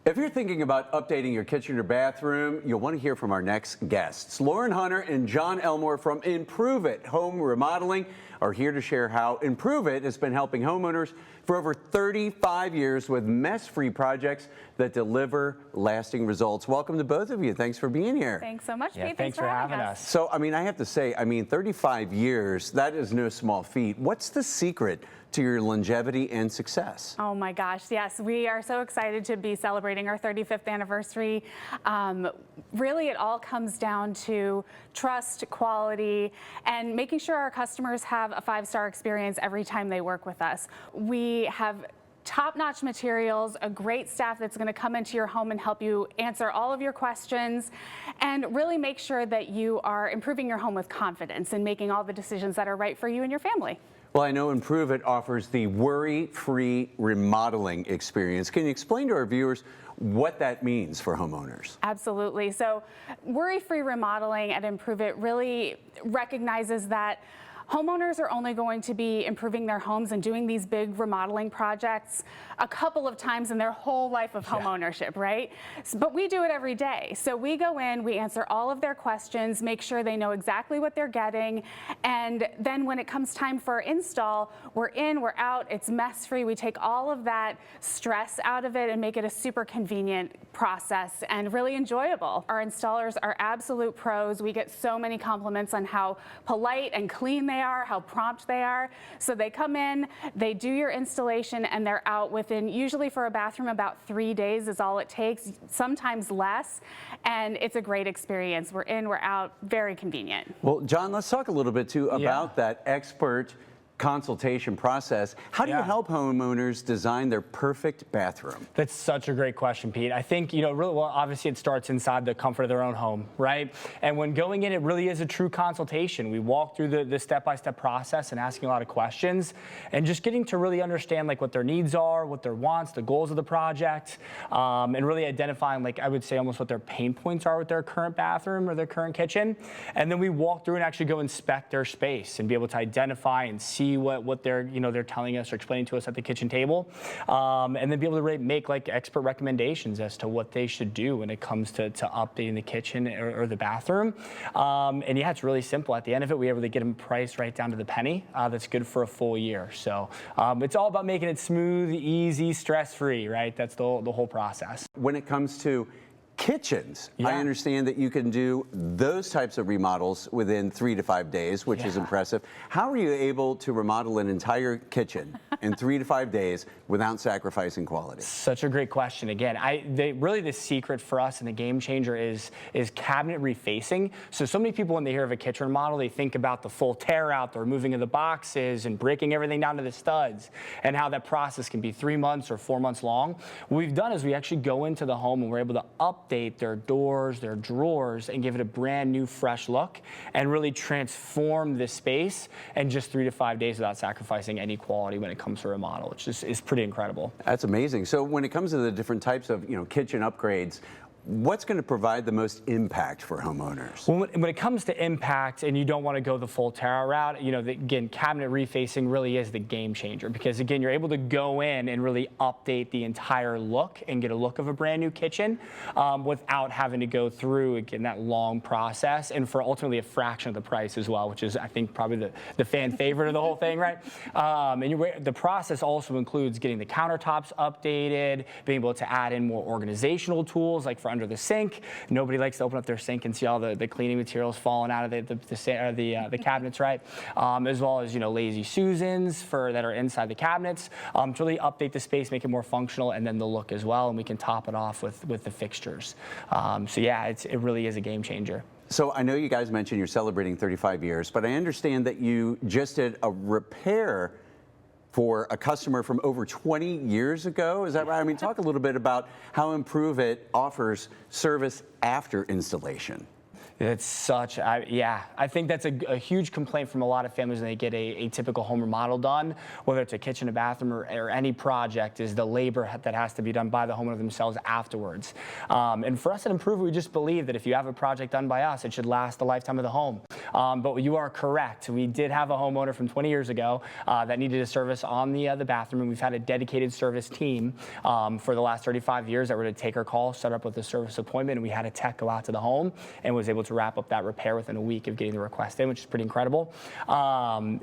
If you're thinking about updating your kitchen or bathroom, you'll want to hear from our next guests. Lauren Hunter and Jon Elmore from ImproveIt Home Remodeling are here to share how ImproveIt has been helping homeowners for over 35 years with mess-free projects that deliver lasting results. Welcome to both of you. Thanks for being here. Thanks so much, Pete. Thanks for having us. So, I have to say, 35 years, that is no small feat. What's the secret to your longevity and success? Oh my gosh, yes. We are so excited to be celebrating our 35th anniversary. Really, it all comes down to trust, quality, and making sure our customers have a 5-star experience every time they work with us. We have top-notch materials, a great staff that's going to come into your home and help you answer all of your questions, and really make sure that you are improving your home with confidence and making all the decisions that are right for you and your family. Well, I know ImproveIt offers the worry-free remodeling experience. Can you explain to our viewers what that means for homeowners? Absolutely. So worry-free remodeling at ImproveIt really recognizes that homeowners are only going to be improving their homes and doing these big remodeling projects a couple of times in their whole life of home ownership, right? But we do it every day. So we go in, we answer all of their questions, make sure they know exactly what they're getting, and then when it comes time for install, we're in, we're out, it's mess-free. We take all of that stress out of it and make it a super convenient process and really enjoyable. Our installers are absolute pros. We get so many compliments on how polite and clean they are, how prompt they are. So they come in, they do your installation, and they're out within, usually for a bathroom, about 3 days is all it takes, sometimes less, and it's a great experience. We're in, we're out, very convenient. Well, Jon, let's talk a little bit too about that expert consultation process. How do you help homeowners design their perfect bathroom? That's such a great question, Pete. I think, really, well, obviously it starts inside the comfort of their own home, right? And when going in, it really is a true consultation. We walk through the step-by-step process and asking a lot of questions and just getting to really understand like what their needs are, what their wants, the goals of the project, and really identifying, like I would say, almost what their pain points are with their current bathroom or their current kitchen. And then we walk through and actually go inspect their space and be able to identify and see what they're they're telling us or explaining to us at the kitchen table, and then be able to really make like expert recommendations as to what they should do when it comes to updating the kitchen or the bathroom. And yeah, it's really simple. At the end of it, we able to get them priced right down to the penny. That's good for a full year. So it's all about making it smooth, easy, stress-free, right? That's the whole process. When it comes to kitchens, I understand that you can do those types of remodels within 3 to 5 days, which is impressive. How are you able to remodel an entire kitchen in 3 to 5 days without sacrificing quality? Such a great question. Again, really the secret for us and the game changer is cabinet refacing. So many people, when they hear of a kitchen remodel, they think about the full tear out, the removing of the boxes and breaking everything down to the studs, and how that process can be 3 months or 4 months long. What we've done is we actually go into the home and we're able to update their doors, their drawers, and give it a brand new, fresh look, and really transform this space in just 3 to 5 days without sacrificing any quality when it comes to remodel, which is pretty incredible. That's amazing. So when it comes to the different types of kitchen upgrades, what's going to provide the most impact for homeowners? Well, when it comes to impact and you don't want to go the full tear route, again, cabinet refacing really is the game changer, because again, you're able to go in and really update the entire look and get a look of a brand new kitchen without having to go through, again, that long process, and for ultimately a fraction of the price as well, which is, I think, probably the fan favorite of the whole thing, right? And the process also includes getting the countertops updated, being able to add in more organizational tools, like for under the sink. Nobody likes to open up their sink and see all the cleaning materials falling out of the cabinets, right? As well as lazy Susans that are inside the cabinets to really update the space, make it more functional, and then the look as well. And we can top it off with the fixtures. So yeah, it really is a game changer. So I know you guys mentioned you're celebrating 35 years, but I understand that you just did a repair for a customer from over 20 years ago. Is that right? Talk a little bit about how ImproveIt offers service after installation. It's such, I think that's a huge complaint from a lot of families when they get a typical home remodel done, whether it's a kitchen, a bathroom, or any project, is the labor that has to be done by the homeowner themselves afterwards. And for us at ImproveIt, we just believe that if you have a project done by us, it should last the lifetime of the home. But you are correct. We did have a homeowner from 20 years ago that needed a service on the bathroom, and we've had a dedicated service team for the last 35 years that were to take her call, set up with a service appointment, and we had a tech go out to the home and was able to wrap up that repair within a week of getting the request in, which is pretty incredible. And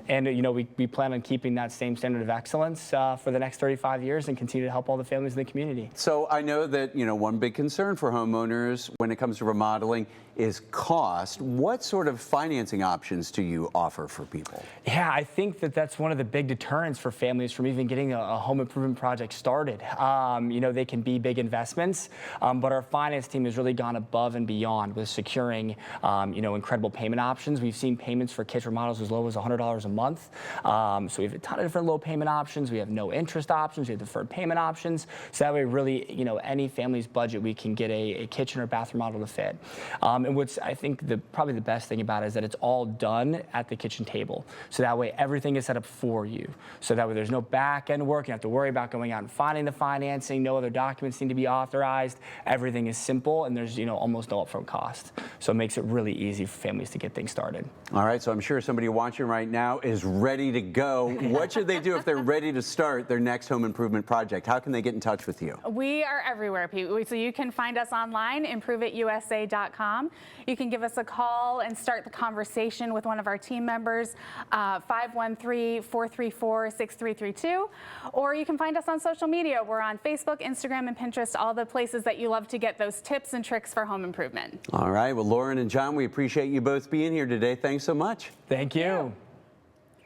we plan on keeping that same standard of excellence for the next 35 years and continue to help all the families in the community. So I know that, one big concern for homeowners when it comes to remodeling is cost. What sort of financing options do you offer for people? Yeah, I think that's one of the big deterrents for families from even getting a home improvement project started. They can be big investments, but our finance team has really gone above and beyond with securing, incredible payment options. We've seen payments for kitchen remodels as low as $100 a month. So we have a ton of different low payment options. We have no interest options. We have deferred payment options. So that way, really, any family's budget, we can get a kitchen or bathroom model to fit. And what's, I think, probably the best thing about it is that it's all done at the kitchen table. So that way, everything is set up for you. So that way, there's no back end work. You don't have to worry about going out and finding the financing. No other documents need to be authorized. Everything is simple, and there's almost no upfront cost. So it makes it really easy for families to get things started. All right, so I'm sure somebody watching right now is ready to go. What should they do if they're ready to start their next home improvement project? How can they get in touch with you? We are everywhere, Pete. So you can find us online, ImproveItUSA.com. You can give us a call and start the conversation with one of our team members, 513-434-6332. Or you can find us on social media. We're on Facebook, Instagram, and Pinterest, all the places that you love to get those tips and tricks for home improvement. All right, well, Lauren and Jon, we appreciate you both being here today. Thanks so much. Thank you.